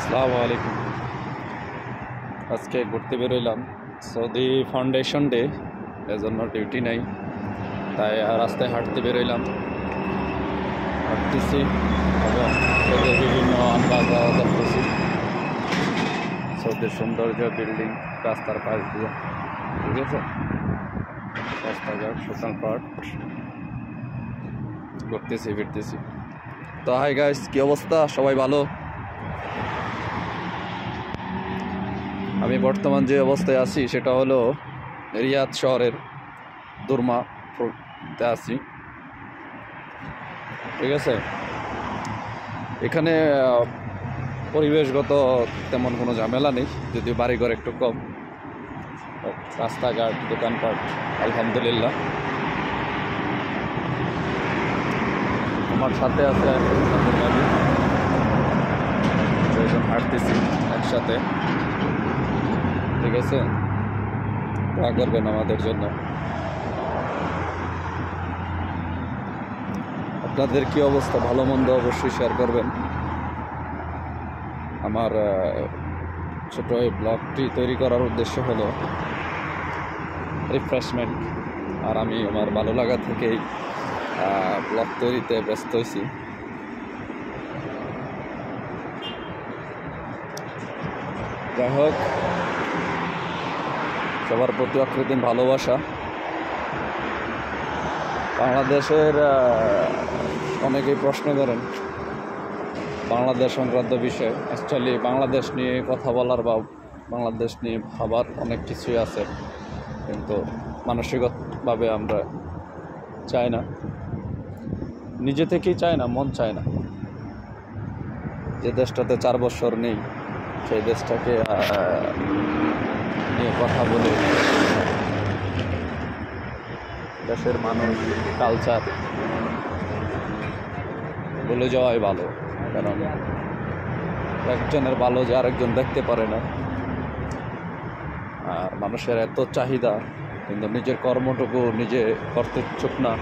আসসালামু আলাইকুম। আজকে ঘুরতে বেরোইলাম, সৌদি ফাউন্ডেশন ডে, এজন্য ডিউটি নাই, তাই রাস্তায় হাঁটতে বেরোইলাম। হাঁটতেছি এবং সৌদির বিভিন্ন আমরা যাওয়া করতেছি। সৌদির সৌন্দর্য, বিল্ডিং, রাস্তার পাশ দিয়ে, ঠিক আছে, রাস্তাঘাট, দোকানপাট, ঘুরতেছি ফিরতেছি। তো হাই গাইস, কি অবস্থা? সবাই ভালো? আমি বর্তমান যে অবস্থায় আছি সেটা হলো রিয়াদ শহরের দুরমাতে আছি, ঠিক আছে। এখানে পরিবেশগত তেমন কোনো ঝামেলা নেই, যদিও বাড়িঘর একটু কম, রাস্তাঘাট, দোকানপাট আলহামদুলিল্লাহ। আমার সাথে আছে দুজন, হাঁটতেছি একসাথে, ঠিক আছে। দোয়া করবেন আমাদের জন্য। আপনাদের কি অবস্থা, ভালো মন্দ অবশ্যই শেয়ার করবেন। আমার ছোট এই ব্লগটি তৈরি করার উদ্দেশ্য হলো রিফ্রেশমেন্ট, আর আমি আমার ভালো লাগা থেকেই ব্লগ তৈরিতে ব্যস্ত হয়েছি। যাই হোক, সবার প্রতি অকৃত্রিম ভালোবাসা। বাংলাদেশের অনেকেই প্রশ্ন করেন বাংলাদেশ সংক্রান্ত বিষয়। অ্যাকচুয়ালি বাংলাদেশ নিয়ে কথা বলার বা বাংলাদেশ নিয়ে ভাবার অনেক কিছুই আছে, কিন্তু মানসিকভাবে আমরা চাই না, নিজে থেকেই চাই না, মন চায় না। যে দেশটাতে 4 বছর নেই সেই দেশটাকে নিয়ে কথা বলে দেশের মানুষ, কালচার বলে যাওয়াই ভালো, কারণ একজনের ভালো যে আরেকজন দেখতে পারে না। আর মানুষের এত চাহিদা, কিন্তু নিজের কর্মটুকু নিজে করতে ইচ্ছুক না,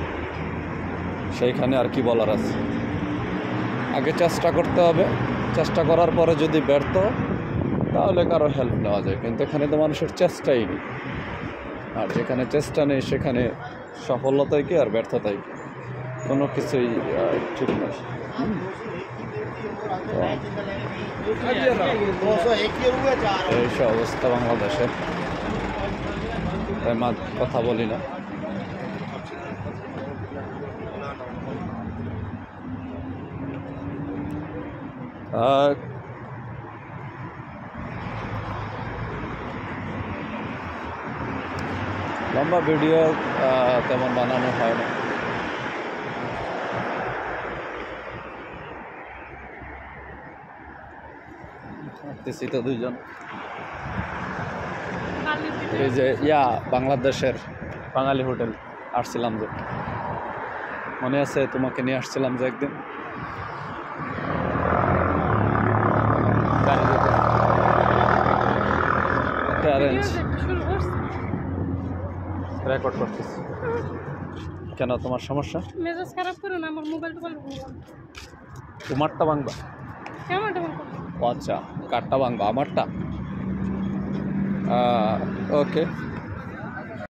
সেইখানে আর কি বলার আছে। আগে চেষ্টা করতে হবে, চেষ্টা করার পরে যদি ব্যর্থ, তাহলে কারো হেল্প নেওয়া যায়, কিন্তু এখানে তো মানুষের চেষ্টাই নেই। আর যেখানে চেষ্টা নেই সেখানে সফলতাই কি আর ব্যর্থতাই কি, কোনো কিছুই ঠিক নয়। এইসব অবস্থা বাংলাদেশে, তাই কথা বলি না। লম্বা ভিডিও তেমন বানানো হয় না। হাঁটতেছি তো দুইজন, এই যে বাংলাদেশের বাঙালি হোটেল আসছিলাম, যে মনে আছে তোমাকে নিয়ে আসছিলাম যে একদিন, রেকর্ড করতেছি। কেন, তোমার সমস্যা? মেজাজ খারাপ করো না, আমার মোবাইল টোবাইল তোমারটা ভাঙবা? কেমনটা ভাঙবো? আচ্ছা, কারটা ভাঙবা, আমারটা? ওকে।